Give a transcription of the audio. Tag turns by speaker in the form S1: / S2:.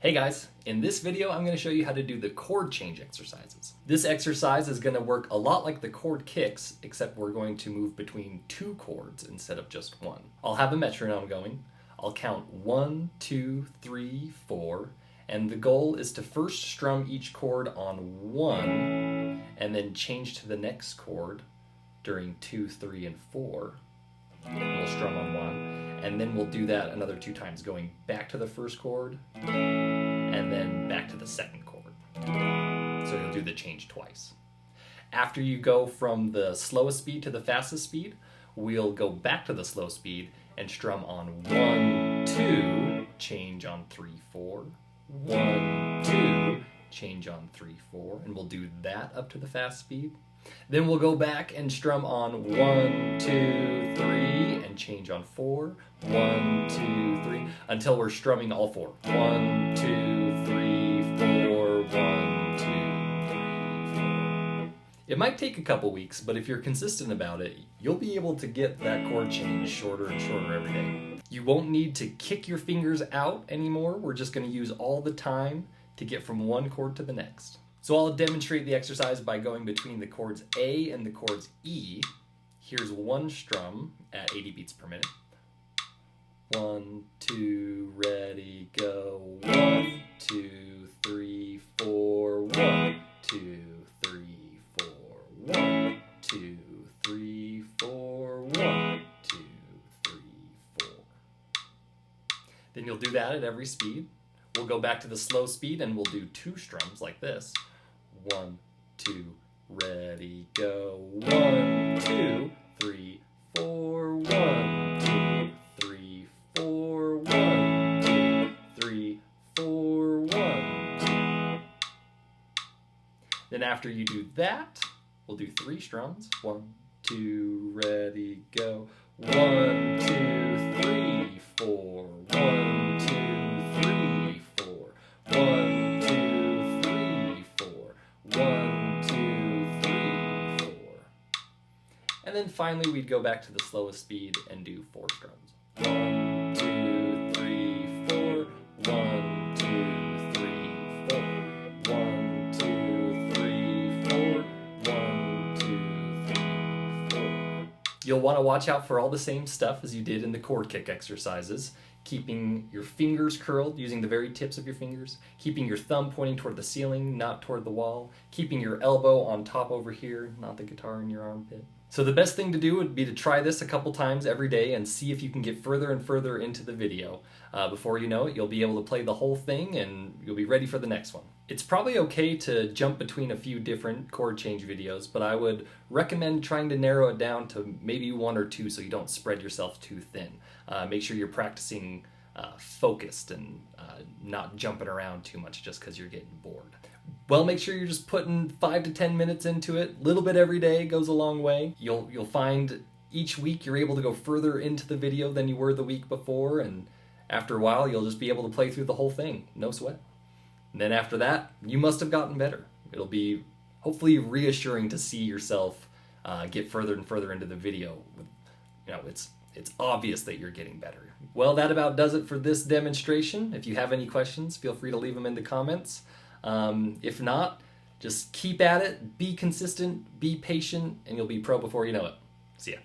S1: Hey guys, in this video I'm going to show you how to do the chord change exercises. This exercise is going to work a lot like the chord kicks, except we're going to move between two chords instead of just one. I'll have a metronome going. I'll count 1, 2, 3, 4, and the goal is to first strum each chord on 1 and then change to the next chord during 2, 3, and 4. We'll strum on 1, and then we'll do that another 2 times, going back to the first chord and then back to the second chord. So you'll do the change twice. After you go from the slowest speed to the fastest speed, we'll go back to the slow speed and strum on 1, 2, change on 3, 4, 1, 2, change on 3, 4, and we'll do that up to the fast speed. Then we'll go back and strum on 1, 2, 3, and change on 4, 1, 2, 3, until we're strumming all 4. 1, 2, 3, 4, 1, 2, 3, 4. It might take a couple weeks, but if you're consistent about it, you'll be able to get that chord change shorter and shorter every day. You won't need to kick your fingers out anymore. We're just going to use all the time to get from one chord to the next. So I'll demonstrate the exercise by going between the chords A and the chords E. Here's one strum at 80 beats per minute. 1, 2, ready, go. 1, 2, 3, 4, 1, 2, 3, 4, 1, 2, 3, 4, 1, 2, 3, 4. Then you'll do that at every speed. We'll go back to the slow speed and we'll do 2 strums like this. 1, 2, ready, go. 1, 2, 3, 4, 1, 2, 3, 4, 1, 2, 3, 4, 1, 2. Then after you do that, we'll do 3 strums. 1, 2, ready, go. 1, 2, 3, 4, 1, 2, 3, 4, 1, 2, 3, 4, 1, 2, 3, 4. And then finally we'd go back to the slowest speed and do 4 strums. 1, 2, 3, 4, 1, 2, 3, 4, 1, 2, 3, 4, 1, 2, 3, 4. You'll want to watch out for all the same stuff as you did in the chord kick exercises. Keeping your fingers curled using the very tips of your fingers, keeping your thumb pointing toward the ceiling, not toward the wall, keeping your elbow on top over here, not the guitar in your armpit. So the best thing to do would be to try this a couple times every day and see if you can get further and further into the video. Before you know it, you'll be able to play the whole thing and you'll be ready for the next one. It's probably okay to jump between a few different chord change videos, but I would recommend trying to narrow it down to maybe 1 or 2 so you don't spread yourself too thin. Make sure you're practicing focused and not jumping around too much just because you're getting bored. Well, make sure you're just putting 5 to 10 minutes into it. A little bit every day goes a long way. You'll find each week you're able to go further into the video than you were the week before, and after a while you'll just be able to play through the whole thing, no sweat. And then after that, you must have gotten better. It'll be hopefully reassuring to see yourself get further and further into the video. You know, it's obvious that you're getting better. Well, that about does it for this demonstration. If you have any questions, feel free to leave them in the comments. If not, just keep at it, be consistent, be patient, and you'll be pro before you know it. See ya.